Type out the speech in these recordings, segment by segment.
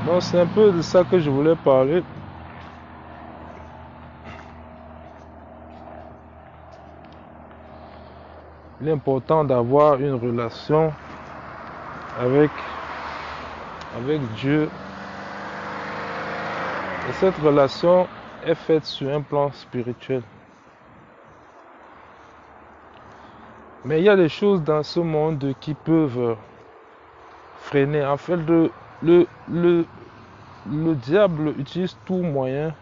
Donc c'est un peu de ça que je voulais parler. Il est important d'avoir une relation avec Dieu. Et cette relation est faite sur un plan spirituel. Mais il y a des choses dans ce monde qui peuvent freiner. En fait, le diable utilise tout moyen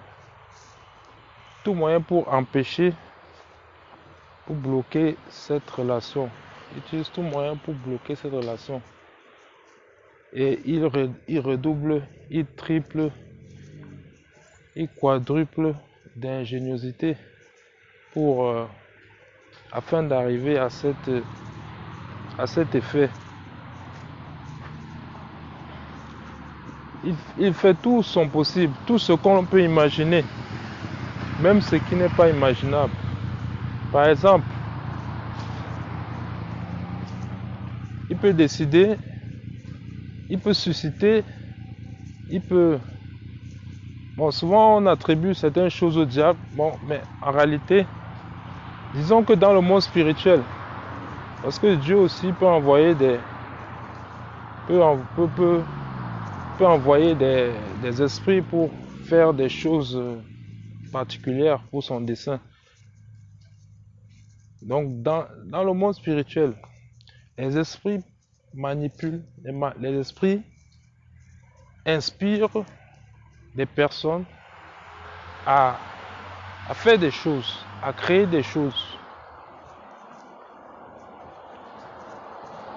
pour empêcher, pour bloquer cette relation. Il utilise tout moyen pour bloquer cette relation. Et il redouble, il triple, il quadruple d'ingéniosité afin d'arriver à cet effet. Il fait tout son possible, tout ce qu'on peut imaginer, même ce qui n'est pas imaginable. Par exemple, il peut décider, il peut susciter, il peut... Bon, souvent on attribue certaines choses au diable, bon, mais en réalité, disons que dans le monde spirituel, parce que Dieu aussi peut envoyer peut envoyer des esprits pour faire des choses particulières pour son dessein. Donc dans le monde spirituel, les esprits manipulent, les esprits inspirent des personnes à faire des choses, à créer des choses.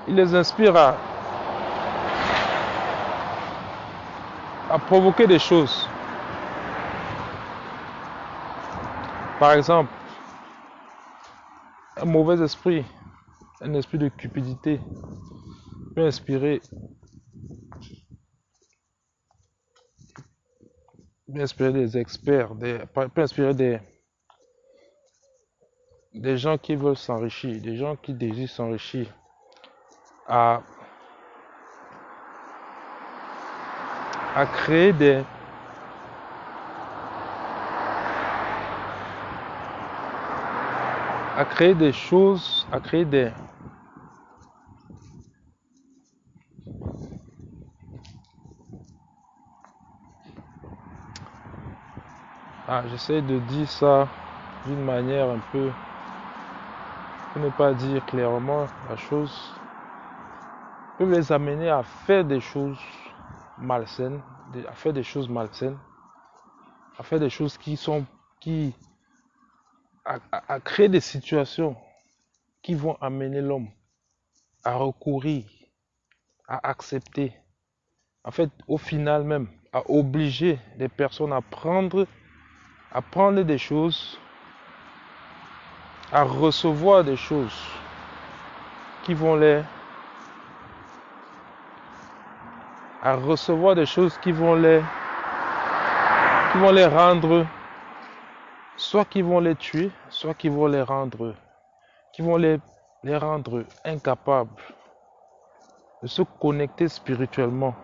Il les inspire à provoquer des choses. Par exemple, un mauvais esprit, un esprit de cupidité peut inspirer des experts, peut inspirer des gens qui veulent s'enrichir, des gens qui désirent s'enrichir à créer des choses, à créer des j'essaie de dire ça d'une manière un peu, pour ne pas dire clairement la chose, peut les amener à faire des choses malsaines, à faire des choses à créer des situations qui vont amener l'homme à recourir, à accepter, en fait, au final même, à obliger les personnes à prendre des choses, à recevoir des choses qui vont les rendre, soit qui vont les tuer, soit qui vont les rendre incapables de se connecter spirituellement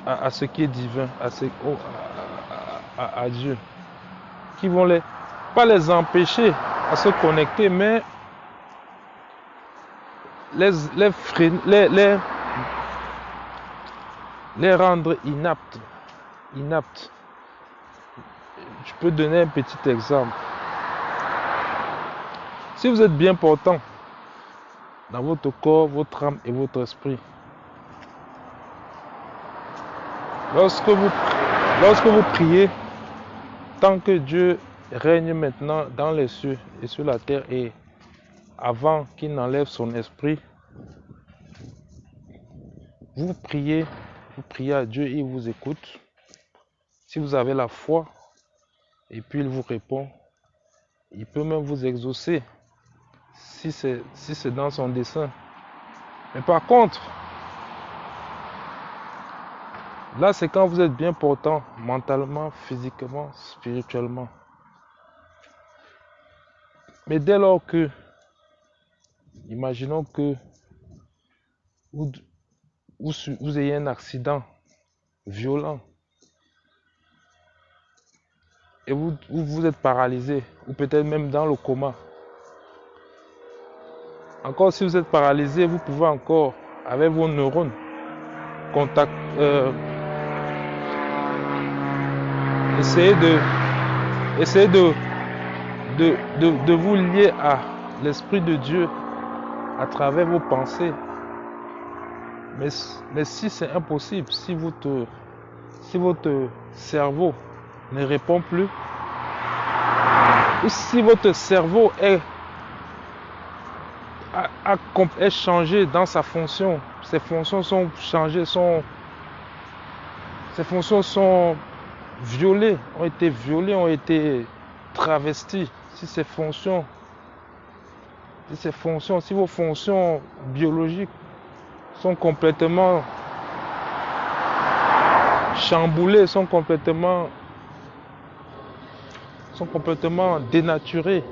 à ce qui est divin, à Dieu, qui vont pas les empêcher à se connecter, mais les rendre inaptes. Je peux donner un petit exemple. Si vous êtes bien portant dans votre corps, votre âme et votre esprit, lorsque vous priez, tant que Dieu règne maintenant dans les cieux et sur la terre, et avant qu'il n'enlève son esprit, vous priez à Dieu et il vous écoute. Si vous avez la foi, et puis il vous répond, il peut même vous exaucer si c'est dans son dessein. Mais par contre, là c'est quand vous êtes bien portant mentalement, physiquement, spirituellement. Mais dès lors que, imaginons que vous ayez un accident violent. Et vous êtes paralysé, ou peut-être même dans le coma. Encore si vous êtes paralysé, vous pouvez encore, avec vos neurones, contact, essayer de vous lier à l'Esprit de Dieu à travers vos pensées. Mais si c'est impossible, si votre cerveau ne répond plus, ou si votre cerveau est changé dans sa fonction, ses fonctions sont changées, ses fonctions sont violées, ont été travesties. Si vos fonctions biologiques sont complètement chamboulées, sont complètement dénaturées,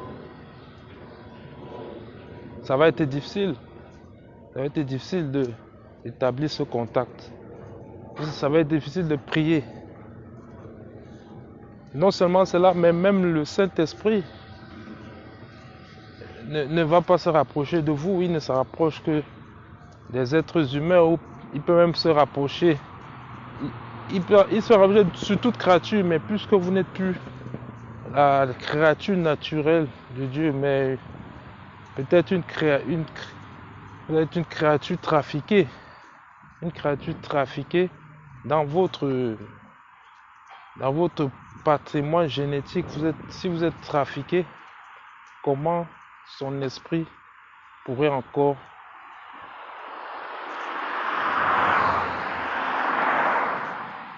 ça va être difficile. Ça va être difficile d'établir ce contact. Ça va être difficile de prier. Non seulement cela, mais même le Saint-Esprit ne va pas se rapprocher de vous. Il ne se rapproche que des êtres humains, ou il peut même se rapprocher. Il se rapproche sur toute créature, mais puisque vous n'êtes plus la créature naturelle de Dieu, mais peut-être une créature trafiquée. Une créature trafiquée dans votre patrimoine génétique. Si vous êtes trafiqué, comment son esprit pourrait encore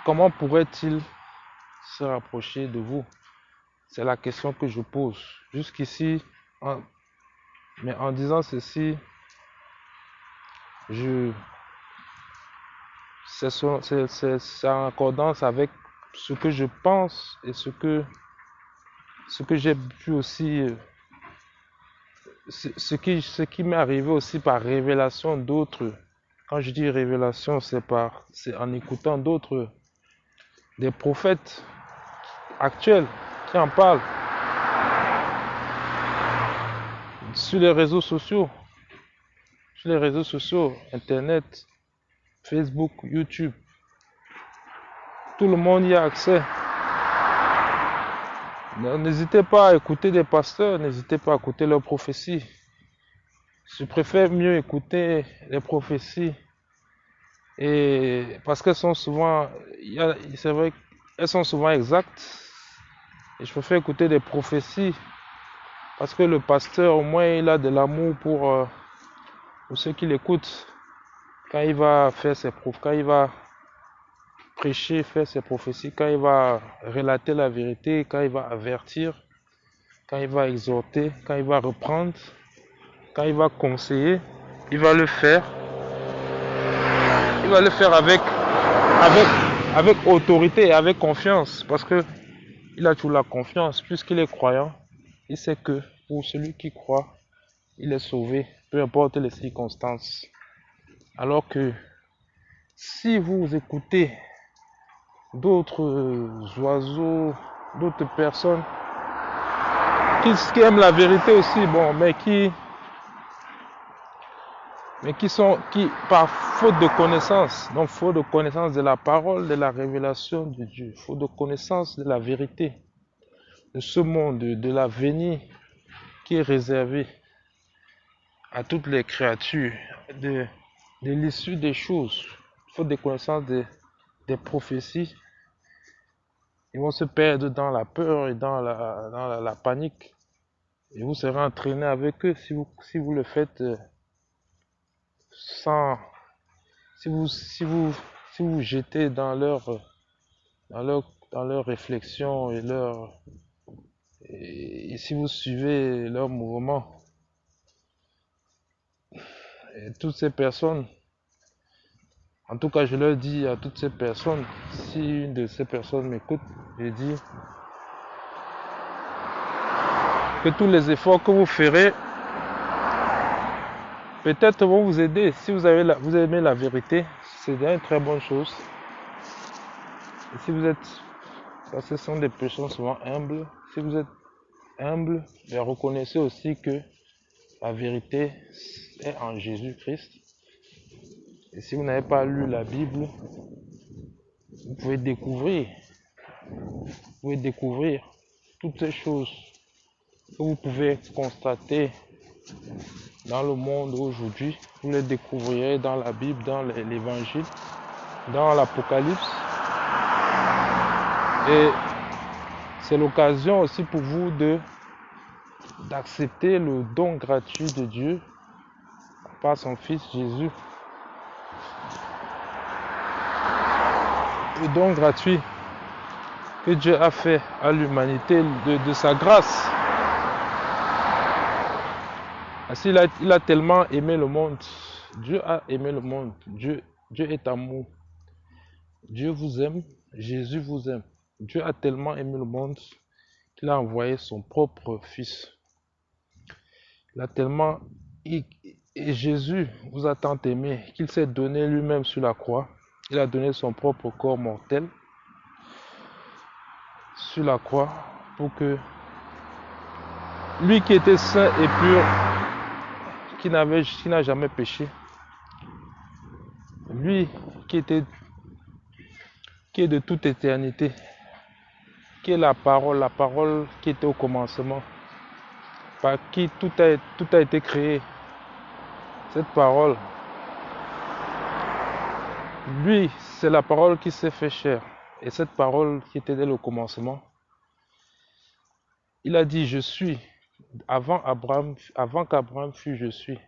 comment pourrait-il se rapprocher de vous? C'est la question que je pose. Jusqu'ici, mais en disant ceci, c'est en accordance avec ce que je pense et ce que j'ai pu aussi, ce qui m'est arrivé aussi par révélation d'autres. Quand je dis révélation, c'est en écoutant des prophètes actuels qui en parlent sur les réseaux sociaux, Internet, Facebook, YouTube. Tout le monde y a accès. N'hésitez pas à écouter des pasteurs, n'hésitez pas à écouter leurs prophéties. Je préfère mieux écouter les prophéties, et parce qu'elles sont souvent, c'est vrai qu'elles sont souvent exactes, et je préfère écouter des prophéties, parce que le pasteur, au moins, il a de l'amour pour ceux qui l'écoutent. Quand il va faire quand il va prêcher, faire ses prophéties, quand il va relater la vérité, quand il va avertir, quand il va exhorter, quand il va reprendre, quand il va conseiller, il va le faire. Il va le faire avec autorité et avec confiance, parce que il a toujours la confiance, puisqu'il est croyant. Il sait que pour celui qui croit, il est sauvé, peu importe les circonstances. Alors que si vous écoutez d'autres oiseaux, d'autres personnes qui aiment la vérité aussi, bon, mais qui par faute de connaissance, donc faute de connaissance de la parole, de la révélation de Dieu, faute de connaissance de la vérité, de ce monde, de l'avenir qui est réservé à toutes les créatures, de l'issue des choses, faute de connaissance des prophéties, ils vont se perdre dans la peur et dans la panique. Et vous serez entraîné avec eux si vous le faites sans... Si vous jetez dans leur réflexion et si vous suivez leurs mouvements, et toutes ces personnes, en tout cas je leur dis à toutes ces personnes, si une de ces personnes m'écoute, je dis que tous les efforts que vous ferez peut-être vont vous aider. Si vous aimez la vérité, c'est une très bonne chose. Et si vous êtes, parce que ce sont des personnes souvent humbles, si vous êtes humble, mais reconnaissez aussi que la vérité est en Jésus-Christ. Et si vous n'avez pas lu la Bible, vous pouvez découvrir toutes ces choses que vous pouvez constater dans le monde aujourd'hui. Vous les découvrirez dans la Bible, dans l'Évangile, dans l'Apocalypse. Et c'est l'occasion aussi pour vous d'accepter le don gratuit de Dieu par son Fils Jésus. Le don gratuit que Dieu a fait à l'humanité de sa grâce. Il a tellement aimé le monde. Dieu a aimé le monde. Dieu est amour. Dieu vous aime. Jésus vous aime. Dieu a tellement aimé le monde qu'il a envoyé son propre Fils. Et Jésus vous a tant aimé qu'il s'est donné lui-même sur la croix. Il a donné son propre corps mortel sur la croix pour que lui qui était saint et pur, qui n'a jamais péché, lui qui est de toute éternité, qui est la parole qui était au commencement, par qui tout a été créé. Cette parole, lui, c'est la parole qui s'est fait chair. Et cette parole qui était dès le commencement, il a dit, je suis. Avant qu'Abraham fût, je suis.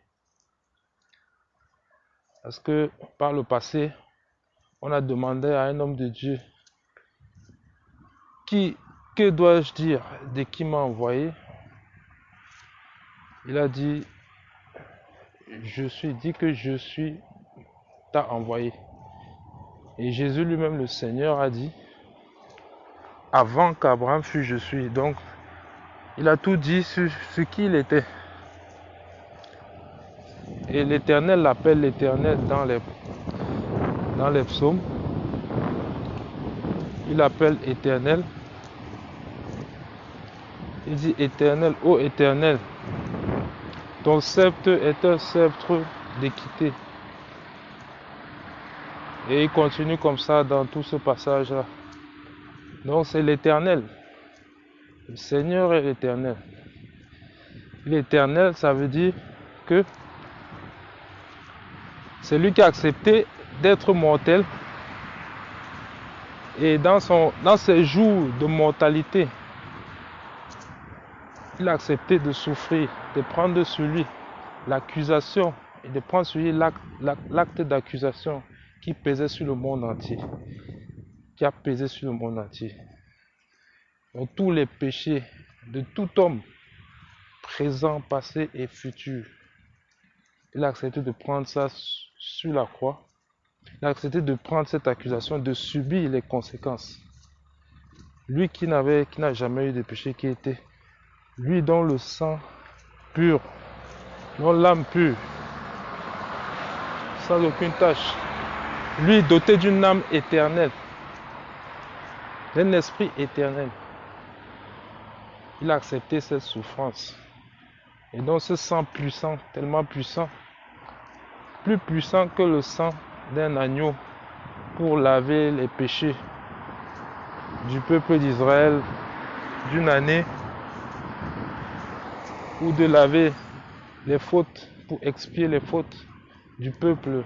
Parce que par le passé, on a demandé à un homme de Dieu, que dois-je dire de qui m'a envoyé? Il a dit, je suis, dit que je suis, t'a envoyé. Et Jésus lui-même, le Seigneur, a dit, avant qu'Abraham fût, je suis. Donc, il a tout dit sur ce qu'il était. Et l'Éternel l'appelle l'Éternel dans les psaumes. Il l'appelle Éternel. Il dit Éternel, ô Éternel, ton sceptre est un sceptre d'équité. Et il continue comme ça dans tout ce passage-là. Donc c'est l'Éternel. Le Seigneur est l'Éternel. L'Éternel, ça veut dire que c'est lui qui a accepté d'être mortel. Et dans ses jours de mortalité, il a accepté de souffrir, de prendre sur lui l'accusation et de prendre sur lui l'acte d'accusation qui pesait sur le monde entier. Qui a pesé sur le monde entier. Donc tous les péchés de tout homme, présent, passé et futur, il a accepté de prendre ça sur la croix. Il a accepté de prendre cette accusation, de subir les conséquences. Lui qui n'a jamais eu de péché, qui était lui dont le sang pur, dont l'âme pure, sans aucune tâche, lui doté d'une âme éternelle, d'un esprit éternel. Il a accepté cette souffrance. Et donc ce sang puissant, tellement puissant, plus puissant que le sang d'un agneau pour laver les péchés du peuple d'Israël d'une année, ou de laver les fautes, pour expier les fautes du peuple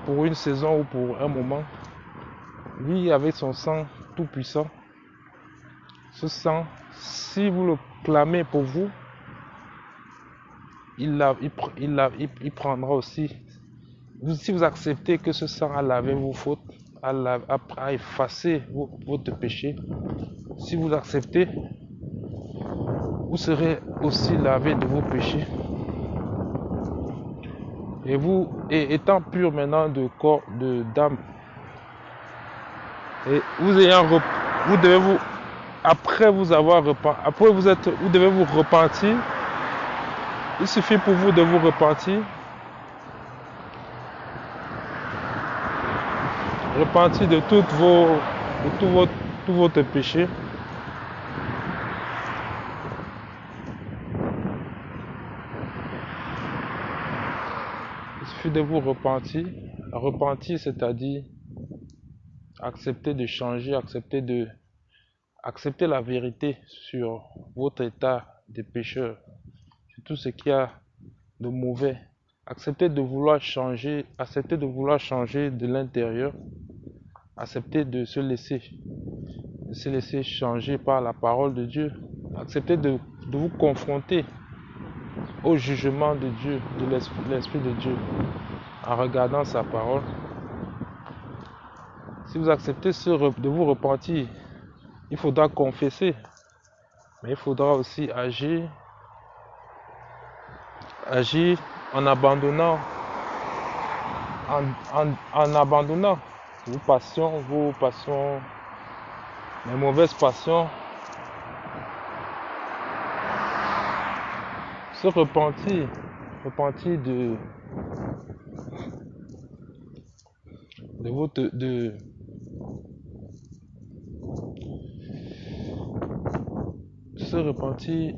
pour une saison ou pour un moment. Lui, avec son sang tout puissant, ce sang, si vous le clamez pour vous, il prendra aussi. Si vous acceptez que ce sang a lavé vos fautes, a effacé votre péché, si vous acceptez, vous serez aussi lavé de vos péchés. Et vous, étant pur maintenant de corps, d'âme, et vous devez vous, après vous avoir repenti, vous devez vous repentir. Il suffit pour vous de vous repentir. Repentir de toutes vos de tout votre péché. Il suffit de vous repentir. Repentir, c'est-à-dire accepter de changer, accepter la vérité sur votre état de pécheur, sur tout ce qu'il y a de mauvais. Accepter de vouloir changer, accepter de vouloir changer de l'intérieur, accepter de se laisser changer par la parole de Dieu, accepter de vous confronter au jugement de Dieu, de l'Esprit de Dieu, en regardant sa parole. Si vous acceptez de vous repentir, il faudra confesser, mais il faudra aussi agir en abandonnant, en abandonnant vos passions, les mauvaises passions, se repentir de votre, se repentir.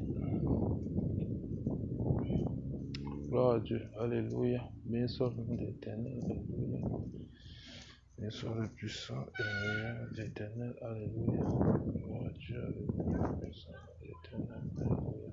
Gloire à Dieu, alléluia, bien soit le nom de l'Éternel, alléluia, bien soit le puissant et meilleur de l'Éternel, alléluia, gloire à Dieu, alléluia, bien soit le nom de l'Éternel, alléluia.